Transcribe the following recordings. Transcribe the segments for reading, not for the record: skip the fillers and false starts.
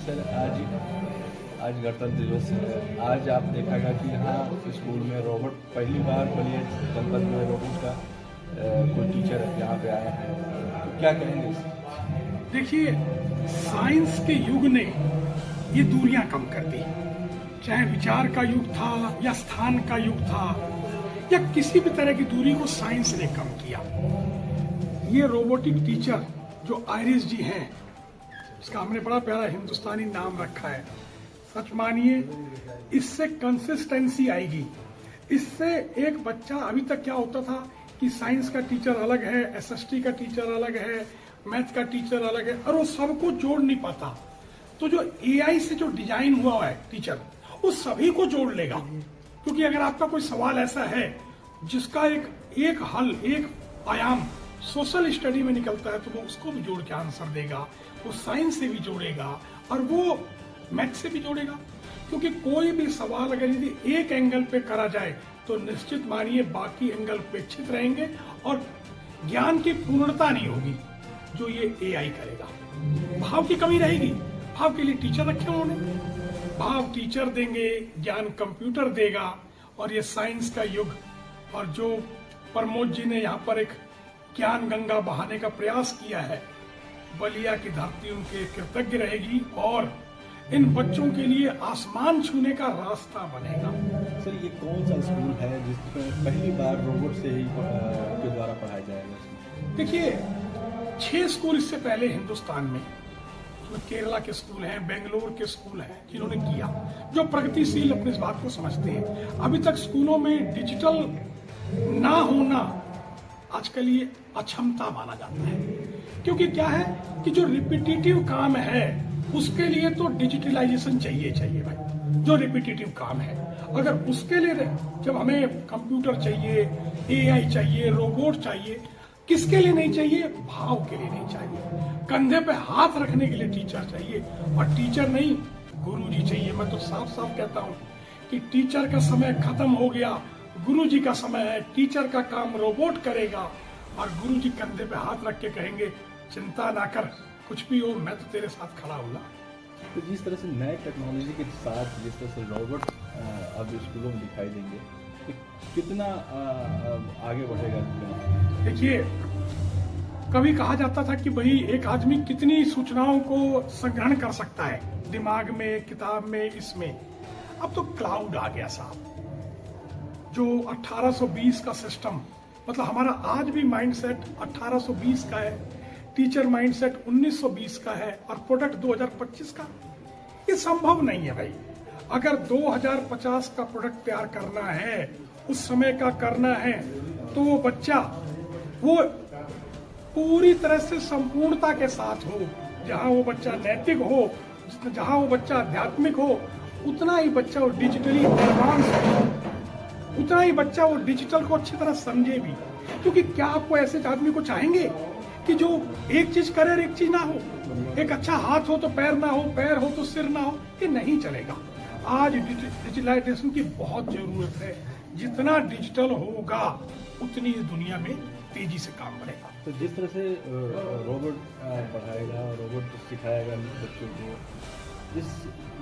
Sir आज गणतंत्र दिवस है। आज आप देखेगा कि यहाँ स्कूल में रोबोट पहली बार बलिया जनपद में रोबोट का कोई टीचर यहाँ पे आया है, तो क्या कहेंगे? देखिए, साइंस के युग ने ये दूरियां कम कर दी। चाहे विचार का युग था या स्थान का युग था या किसी भी तरह की दूरी को साइंस ने कम किया। ये रोबोटिक टीचर जो आयरिस जी हैं, इसका हमने बड़ा प्यारा हिंदुस्तानी नाम रखा है। सच मानिए, इससे कंसिस्टेंसी आएगी। इससे एक बच्चा, अभी तक क्या होता था कि साइंस का टीचर अलग है, एसएसटी का टीचर अलग है, मैथ का टीचर अलग है, और वो सबको जोड़ नहीं पाता। तो जो एआई से जो डिजाइन हुआ है टीचर, वो सभी को जोड़ लेगा। क्योंकि अगर आपका कोई सवाल ऐसा है जिसका एक हल, एक आयाम सोशल स्टडी में निकलता है, तो वो उसको भी जोड़ के आंसर देगा। वो साइंस से भी जोड़ेगा और वो मैथ से भी जोड़ेगा। क्योंकि कोई भी सवाल अगर यदि एक एंगल पे करा जाए तो निश्चित मानिए बाकी एंगल उपेक्षित रहेंगे और ज्ञान की पूर्णता नहीं होगी जो ये एआई करेगा। भाव की कमी रहेगी। भाव के लिए टीचर रखे उन्होंने, भाव टीचर देंगे, ज्ञान कंप्यूटर देगा। और ये साइंस का युग, और जो प्रमोद जी ने यहाँ पर एक ज्ञान गंगा बहाने का प्रयास किया है, बलिया की धरती उनके कृतज्ञ रहेगी और इन बच्चों के लिए आसमान छूने का रास्ता बनेगा। सर, ये कौन सा स्कूल है जिसमें पहली बार रोबोट से ही के द्वारा पढ़ाया जाएगा? देखिए, 6 स्कूल इससे पहले हिंदुस्तान में, केरला के स्कूल हैं, बेंगलोर के स्कूल हैं, जिन्होंने किया, जो प्रगतिशील अपने इस बात को समझते हैं। अभी तक स्कूलों में डिजिटल ना होना आजकल ये अक्षमता माना जाता है। क्योंकि क्या है कि जो रिपीटेटिव काम है उसके लिए तो डिजिटलाइजेशन चाहिए भाई। जो रिपीटेटिव काम है, अगर उसके लिए जब हमें कंप्यूटर चाहिए, एआई चाहिए, रोबोट चाहिए, किसके लिए नहीं चाहिए? भाव के लिए नहीं चाहिए। कंधे पे हाथ रखने के लिए टीचर चाहिए, और टीचर नहीं, गुरुजी चाहिए। मैं तो साफ साफ कहता हूँ कि टीचर का समय खत्म हो गया, गुरुजी का समय है। टीचर का काम रोबोट करेगा और गुरुजी कंधे पे हाथ रख के कहेंगे, चिंता ना कर, कुछ भी हो मैं तो तेरे साथ खड़ा हूँ। तो जिस तरह से नए टेक्नोलॉजी के साथ जिस तरह से रोबोट अब स्कूलों में दिखाई देंगे, तो कितना आगे बढ़ेगा? देखिए, कभी कहा जाता था कि भाई एक आदमी कितनी सूचनाओं को संग्रहण कर सकता है, दिमाग में, किताब में, इसमें। अब तो क्लाउड आ गया साहब। जो 1820 का सिस्टम, मतलब हमारा आज भी माइंडसेट 1820 का है, टीचर माइंडसेट 1920 का है, और प्रोडक्ट 2025 का। ये संभव नहीं है भाई। अगर 2050 का प्रोडक्ट तैयार करना है, उस समय का करना है, तो वो बच्चा वो पूरी तरह से संपूर्णता के साथ हो। जहां वो बच्चा नैतिक हो, जहां वो बच्चा आध्यात्मिक हो, उतना ही बच्चा वो डिजिटली एडवांस हो, उतना ही बच्चा वो डिजिटल को अच्छी तरह समझे भी। क्योंकि क्या आपको ऐसे आदमी को चाहेंगे कि जो एक चीज करे और एक चीज ना हो? एक अच्छा हाथ हो तो पैर ना हो, पैर हो तो सिर ना हो, ये नहीं चलेगा। आज डिजिटलाइजेशन की बहुत जरूरत है। जितना डिजिटल होगा उतनी इस दुनिया में तेजी से काम बढ़ेगा। तो जिस तरह से रोबोट पढ़ाएगा, रोबोट सिखाएगा बच्चों को,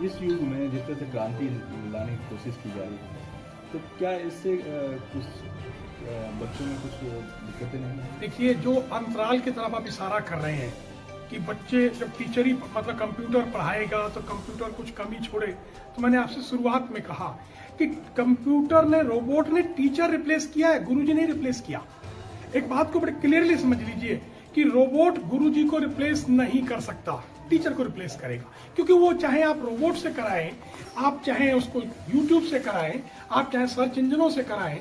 इस युग में जिस तरह से क्रांति लाने की कोशिश की जा रही है, तो क्या इससे कुछ बच्चों में कुछ दिक्कतें नहीं है? देखिए, जो अंतराल की तरफ आप इशारा कर रहे हैं कि बच्चे जब टीचर ही मतलब कंप्यूटर पढ़ाएगा तो कंप्यूटर कुछ कमी छोड़े, तो मैंने आपसे शुरुआत में कहा कि कंप्यूटर ने, रोबोट ने टीचर रिप्लेस किया है, गुरुजी ने रिप्लेस किया। एक बात को बड़े क्लियरली समझ लीजिए कि रोबोट गुरुजी को रिप्लेस नहीं कर सकता, टीचर को रिप्लेस करेगा। क्योंकि वो चाहे आप रोबोट से कराएं, आप चाहे उसको यूट्यूब से कराएं, आप चाहे सर्च इंजनों से कराएं,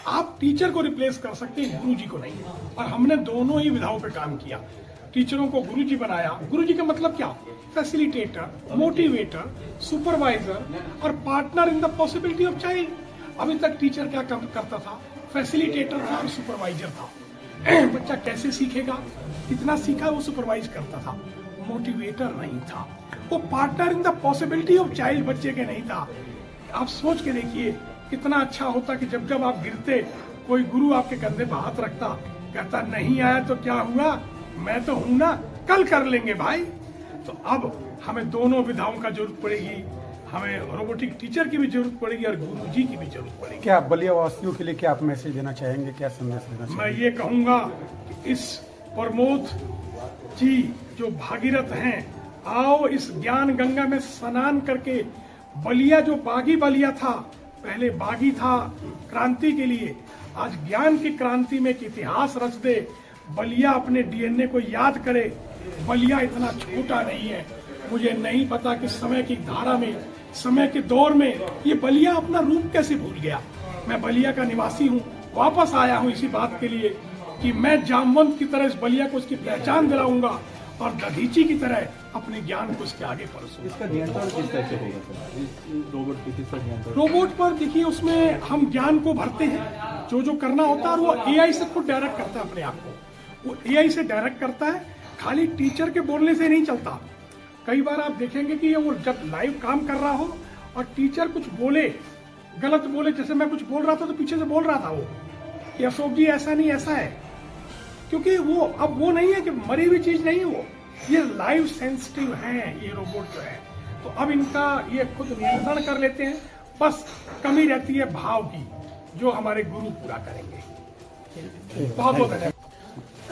आप टीचर को रिप्लेस कर सकते हैं, गुरुजी को नहीं। और हमने दोनों ही विधाओं पे काम किया। टीचरों को गुरुजी बनाया। गुरुजी का मतलब क्या? फैसिलिटेटर, मोटिवेटर, सुपरवाइजर और partner in the possibility of child. अभी तक टीचर क्या काम करता था? फैसिलिटेटर था और सुपरवाइजर था। बच्चा कैसे सीखेगा, कितना सीखा, वो सुपरवाइज करता था, मोटिवेटर नहीं था। वो partner in the possibility of child बच्चे के नहीं था। आप सोच के देखिए कितना अच्छा होता कि जब जब आप गिरते, कोई गुरु आपके कंधे पर हाथ रखता, कहता नहीं आया तो क्या हुआ, मैं तो हूं ना, कल कर लेंगे भाई। तो अब हमें दोनों विधाओं का जरूरत पड़ेगी, हमें रोबोटिक टीचर की भी जरूरत पड़ेगी और गुरुजी की भी जरूरत पड़ेगी। क्या बलिया वासियों के लिए क्या आप मैसेज देना चाहेंगे, क्या संदेश देना मैं चाहेंगे? ये कहूंगा कि इस प्रमोद जी जो भागीरथ हैं, आओ इस ज्ञान गंगा में स्नान करके बलिया जो बागी बलिया था, पहले बागी था क्रांति के लिए, आज ज्ञान की क्रांति में एक इतिहास रच दे। बलिया अपने डीएनए को याद करे। बलिया इतना छोटा नहीं है। मुझे नहीं पता कि समय की धारा में, समय के दौर में ये बलिया अपना रूप कैसे भूल गया। मैं बलिया का निवासी हूँ, वापस आया हूँ इसी बात के लिए कि मैं जामवंत की तरह इस बलिया को उसकी पहचान दिलाऊंगा और दधीची की तरह अपने ज्ञान को उसके आगे परसूंगा। इसका नियंत्रण किस तरह से होगा सर? इस रोबोट पे किस तरह नियंत्रण? रोबोट पर देखिए, उसमें हम ज्ञान को भरते हैं, जो करना होता है, और वो एआई से खुद डायरेक्ट करता है अपने आप को। वो एआई से डायरेक्ट करता है, खाली टीचर के बोलने से नहीं चलता। कई बार आप देखेंगे कि वो जब लाइव काम कर रहा हो और टीचर कुछ बोले, गलत बोले, जैसे मैं कुछ बोल रहा था तो पीछे से बोल रहा था वो कि अशोक जी ऐसा नहीं ऐसा है, क्योंकि वो अब वो नहीं है कि मरी हुई चीज नहीं, वो ये लाइव सेंसिटिव है ये रोबोट जो है। तो अब इनका ये खुद नियंत्रण कर लेते हैं, बस कमी रहती है भाव की, जो हमारे गुरु पूरा करेंगे। बहुत बहुत धन्यवाद।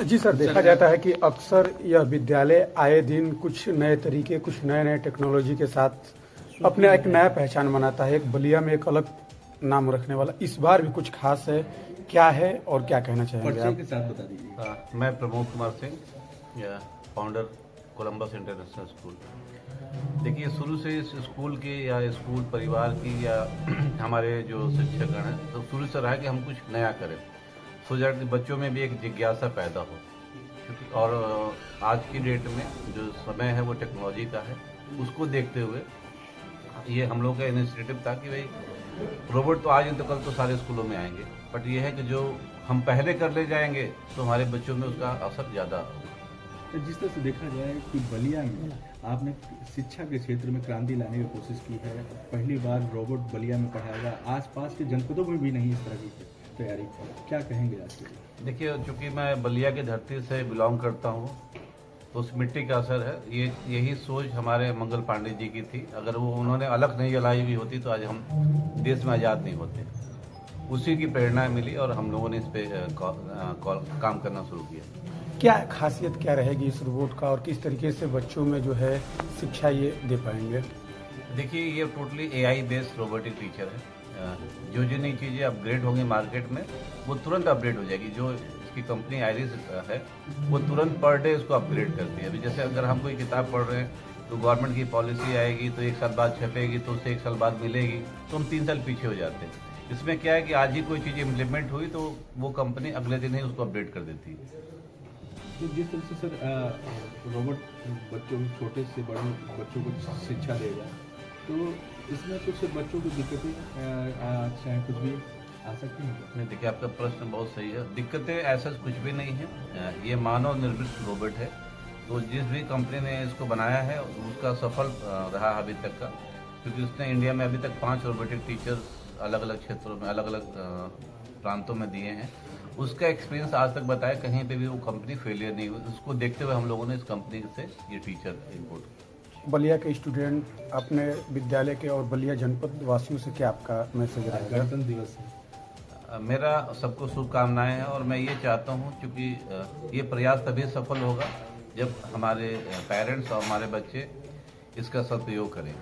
जी सर, देखा जाता है कि अक्सर यह विद्यालय आए दिन कुछ नए तरीके, कुछ नए नए टेक्नोलॉजी के साथ अपने एक नया पहचान बनाता है, एक बलिया में एक अलग नाम रखने वाला। इस बार भी कुछ खास है, क्या है और क्या कहना चाहेंगे परिचय आप? के साथ बता दीजिए। मैं Pramod Kumar Singh, founder Columbus international school. देखिए, शुरू से इस स्कूल के या स्कूल परिवार की या हमारे जो शिक्षकगण हैं, तो शुरू से रहा कि हम कुछ नया करें, सो दैट बच्चों में भी एक जिज्ञासा पैदा हो। क्योंकि और आज की डेट में जो समय है वो टेक्नोलॉजी का है, उसको देखते हुए ये हम लोग का इनिशिएटिव था कि भाई रोबोट तो आज नहीं तो कल तो सारे स्कूलों में आएंगे, बट ये है कि जो हम पहले कर ले जाएंगे तो हमारे बच्चों में उसका असर ज़्यादा होगा। तो जिस तरह से देखा जाए कि बलिया में आपने शिक्षा के क्षेत्र में क्रांति लाने की कोशिश की है, पहली बार रोबोट बलिया में पढ़ाएगा, आसपास के जनपदों में भी नहीं इस तरह की तैयारी, क्या कहेंगे आज के लिए? देखिए, चूंकि मैं बलिया की धरती से बिलोंग करता हूँ, तो उस मिट्टी का असर है। यही सोच हमारे मंगल पांडे जी की थी। अगर वो उन्होंने अलग नहीं जलाई हुई होती तो आज हम देश में आज़ाद नहीं होते। उसी की प्रेरणा मिली और हम लोगों ने इस पे काम करना शुरू किया। क्या खासियत क्या रहेगी इस रोबोट का और किस तरीके से बच्चों में जो है शिक्षा ये दे पाएंगे? देखिए, ये totally AI based robotic teacher है। जो जो नई चीज़ें अपग्रेड होंगी मार्केट में, वो तुरंत अपडेट हो जाएगी। जो इसकी कंपनी आइरिस है, वो तुरंत पर डे इसको अपग्रेड करती है। अभी जैसे अगर हम कोई किताब पढ़ रहे हैं तो गवर्नमेंट की पॉलिसी आएगी तो 1 साल बाद छपेगी, तो उससे 1 साल बाद मिलेगी, तो हम 3 साल पीछे हो जाते हैं। इसमें क्या है कि आज ही कोई चीज़ इम्प्लीमेंट हुई तो वो कंपनी अगले दिन ही उसको अपडेट कर देती है। तो जिस तरह से सर रोबोट बच्चों को, छोटे से बड़े बच्चों को शिक्षा देगा, तो इसमें कुछ बच्चों को दिक्कतें चाहे कुछ भी आ सकती हैं? नहीं, देखिए, आपका प्रश्न बहुत सही है। दिक्कतें ऐसा कुछ भी नहीं है। ये मानव निर्मित रोबोट है, तो जिस भी कंपनी ने इसको बनाया है उसका सफल रहा अभी तक का, क्योंकि उसने इंडिया में अभी तक 5 रोबोटिक टीचर्स अलग अलग क्षेत्रों में, अलग अलग प्रांतों में दिए हैं। उसका एक्सपीरियंस आज तक बताया, कहीं पे भी वो कंपनी फेलियर नहीं हुई। उसको देखते हुए हम लोगों ने इस कंपनी से ये टीचर इम्पोर्ट किया। बलिया के स्टूडेंट अपने विद्यालय के और बलिया जनपद वासियों से क्या आपका मैसेज रहेगा? गणतंत्र दिवस है, मेरा सबको शुभकामनाएं हैं और मैं ये चाहता हूं, क्योंकि ये प्रयास तभी सफल होगा जब हमारे पेरेंट्स और हमारे बच्चे इसका सदुपयोग करें।